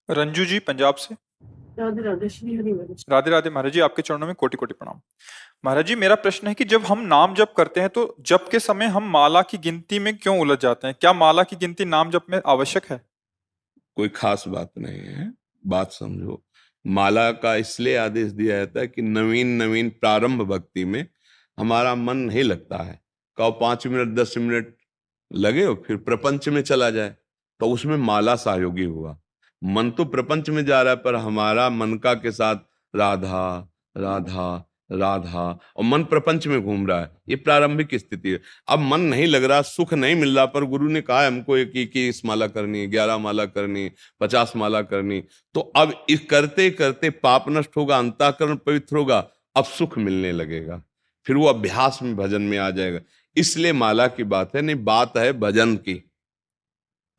रंजू जी पंजाब से। राधे राधे श्री हरि वंश। राधे राधे महाराज जी, आपके चरणों में कोटि कोटि प्रणाम। महाराज जी, मेरा प्रश्न है कि जब हम नाम जप करते हैं तो जप के समय हम माला की गिनती में क्यों उलझ जाते हैं? क्या माला की गिनती नाम जप में आवश्यक है? कोई खास बात नहीं है। बात समझो। माला का इसलिए आदेश दिया जाता है कि नवीन नवीन प्रारंभ भक्ति में हमारा मन नहीं लगता है। कहो 5 मिनट 10 मिनट लगे हो, फिर प्रपंच में चला जाए तो उसमें माला सहयोगी होगा। मन तो प्रपंच में जा रहा है पर हमारा मन का के साथ राधा राधा राधा और मन प्रपंच में घूम रहा है। ये प्रारंभिक स्थिति है। अब मन नहीं लग रहा, सुख नहीं मिल रहा, पर गुरु ने कहा है हमको एक 21 माला करनी, 11 माला करनी, 50 माला करनी। तो अब इस करते करते पाप नष्ट होगा, अंतःकरण पवित्र होगा, अब सुख मिलने लगेगा, फिर वो अभ्यास में भजन में आ जाएगा। इसलिए माला की बात है नहीं, बात है भजन की।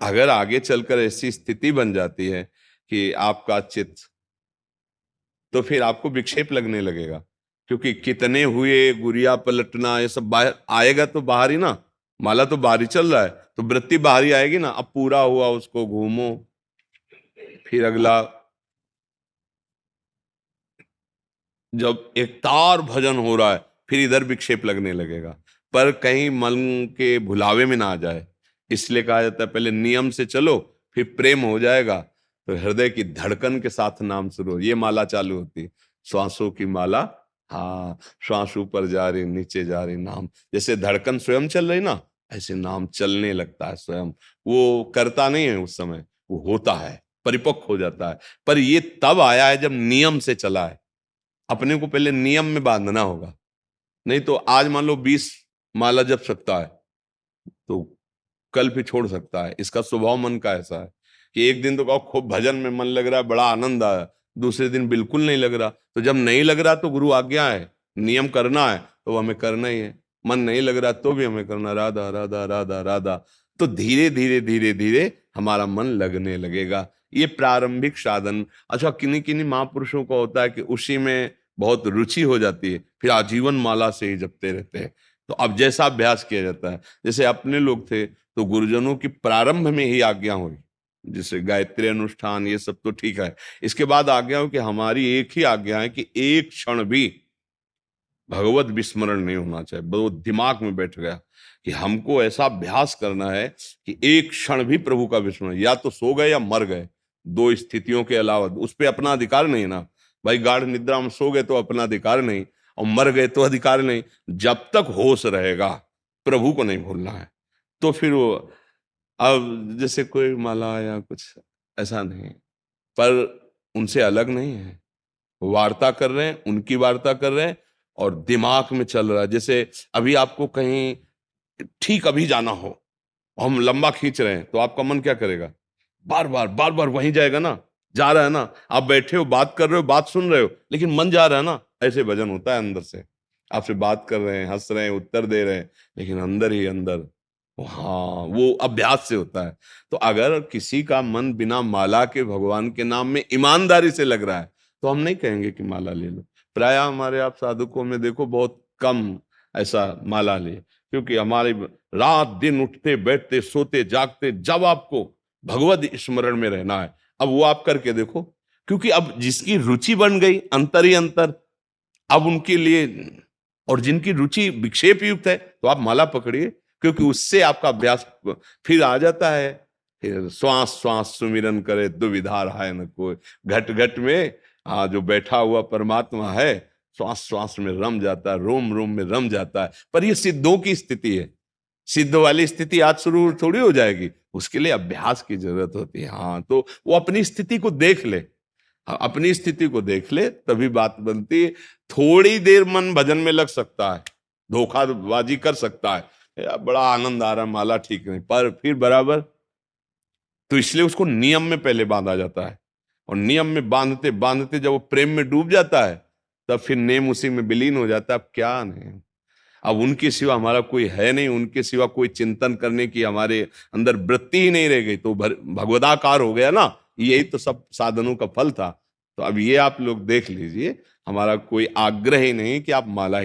अगर आगे चलकर ऐसी स्थिति बन जाती है कि आपका चित्त, तो फिर आपको विक्षेप लगने लगेगा, क्योंकि कितने हुए गुरिया पलटना, ये सब बाहर आएगा तो बाहर ही ना। माला तो बाहर ही चल रहा है तो वृत्ति बाहर ही आएगी ना। अब पूरा हुआ उसको घूमो, फिर अगला। जब एक तार भजन हो रहा है फिर इधर विक्षेप लगने लगेगा, पर कहीं मन के भुलावे में ना आ जाए। इसलिए कहा जाता है पहले नियम से चलो, फिर प्रेम हो जाएगा तो हृदय की धड़कन के साथ नाम शुरू हो। ये माला चालू होती, श्वासों की माला। हाँ, श्वास ऊपर जा रही नीचे जा रही, नाम जैसे धड़कन स्वयं चल रही ना, ऐसे नाम चलने लगता है स्वयं। वो करता नहीं है उस समय, वो होता है, परिपक्व हो जाता है। पर ये तब आया है जब नियम से चला है। अपने को पहले नियम में बांधना होगा। नहीं तो आज मान लो 20 माला जप सकता है तो कल भी छोड़ सकता है। इसका स्वभाव मन का ऐसा है कि एक दिन तो कहो खूब भजन में मन लग रहा है, बड़ा आनंद आया, दूसरे दिन बिल्कुल नहीं लग रहा। तो जब नहीं लग रहा तो गुरु आज्ञा है, नियम करना है तो हमें करना ही है। मन नहीं लग रहा तो भी हमें करना, राधा राधा राधा राधा। तो धीरे धीरे धीरे धीरे हमारा मन लगने लगेगा। ये प्रारंभिक साधन। अच्छा, किन्हीं किन्हीं महापुरुषों का होता है कि उसी में बहुत रुचि हो जाती है, फिर आजीवन माला से ही जपते रहते हैं। तो अब जैसा अभ्यास किया जाता है, जैसे अपने लोग थे तो गुरुजनों की प्रारंभ में ही आज्ञा हुई, जैसे गायत्री अनुष्ठान ये सब तो ठीक है। इसके बाद आज्ञा हो कि हमारी एक ही आज्ञा है कि एक क्षण भी भगवत विस्मरण नहीं होना चाहिए। वो दिमाग में बैठ गया कि हमको ऐसा अभ्यास करना है कि एक क्षण भी प्रभु का विस्मरण, या तो सो गए या मर गए, दो स्थितियों के अलावा उस पर अपना अधिकार नहीं ना। भाई गाढ़ निद्रा में सो गए तो अपना अधिकार नहीं, और मर गए तो अधिकार नहीं। जब तक होश रहेगा प्रभु को नहीं भूलना है। तो फिर वो अब जैसे कोई माला या कुछ ऐसा नहीं, पर उनसे अलग नहीं है। वार्ता कर रहे हैं, उनकी वार्ता कर रहे हैं और दिमाग में चल रहा है। जैसे अभी आपको कहीं ठीक अभी जाना हो, हम लंबा खींच रहे हैं तो आपका मन क्या करेगा? बार बार वहीं जाएगा ना। जा रहा है ना, आप बैठे हो बात कर रहे हो बात सुन रहे हो, लेकिन मन जा रहा है ना। ऐसे भजन होता है अंदर से। आपसे बात कर रहे हैं, हंस रहे हैं, उत्तर दे रहे हैं, लेकिन अंदर ही अंदर। हाँ, वो अभ्यास से होता है। तो अगर किसी का मन बिना माला के भगवान के नाम में ईमानदारी से लग रहा है तो हम नहीं कहेंगे कि माला ले लो। प्राय हमारे आप साधुकों में देखो बहुत कम ऐसा माला ले, क्योंकि हमारे रात दिन उठते बैठते सोते जागते जब आपको भगवत स्मरण में रहना है, अब वो आप करके देखो। क्योंकि अब जिसकी रुचि बन गई अंतर ही अंतर, अब उनके लिए, और जिनकी रुचि विक्षेप युक्त है तो आप माला पकड़िए, क्योंकि उससे आपका अभ्यास फिर आ जाता है। फिर श्वास श्वास सुमिरन करे दुविधा रहा न कोई, घट घट में जो बैठा हुआ परमात्मा है श्वास श्वास में रम जाता है, रोम रोम में रम जाता है। पर ये सिद्धों की स्थिति है। सिद्ध वाली स्थिति आज शुरू थोड़ी हो जाएगी, उसके लिए अभ्यास की जरूरत होती है। हाँ, तो वो अपनी स्थिति को देख ले, अपनी स्थिति को देख ले तभी बात बनती है। थोड़ी देर मन भजन में लग सकता है, धोखाबाजी कर सकता है, यार बड़ा आनंद आ रहा है, माला ठीक नहीं, पर फिर बराबर। तो इसलिए उसको नियम में पहले बांधा जाता है, और नियम में बांधते बांधते जब वो प्रेम में डूब जाता है तब फिर नेम उसी में विलीन हो जाता है। अब क्या नहीं, अब उनके सिवा हमारा कोई है नहीं, उनके सिवा कोई चिंतन करने की हमारे अंदर वृत्ति ही नहीं रह गई, तो भगवदाकार हो गया ना। यही तो सब साधनों का फल था। तो अब ये आप लोग देख लीजिए, हमारा कोई आग्रह ही नहीं कि आप माला ही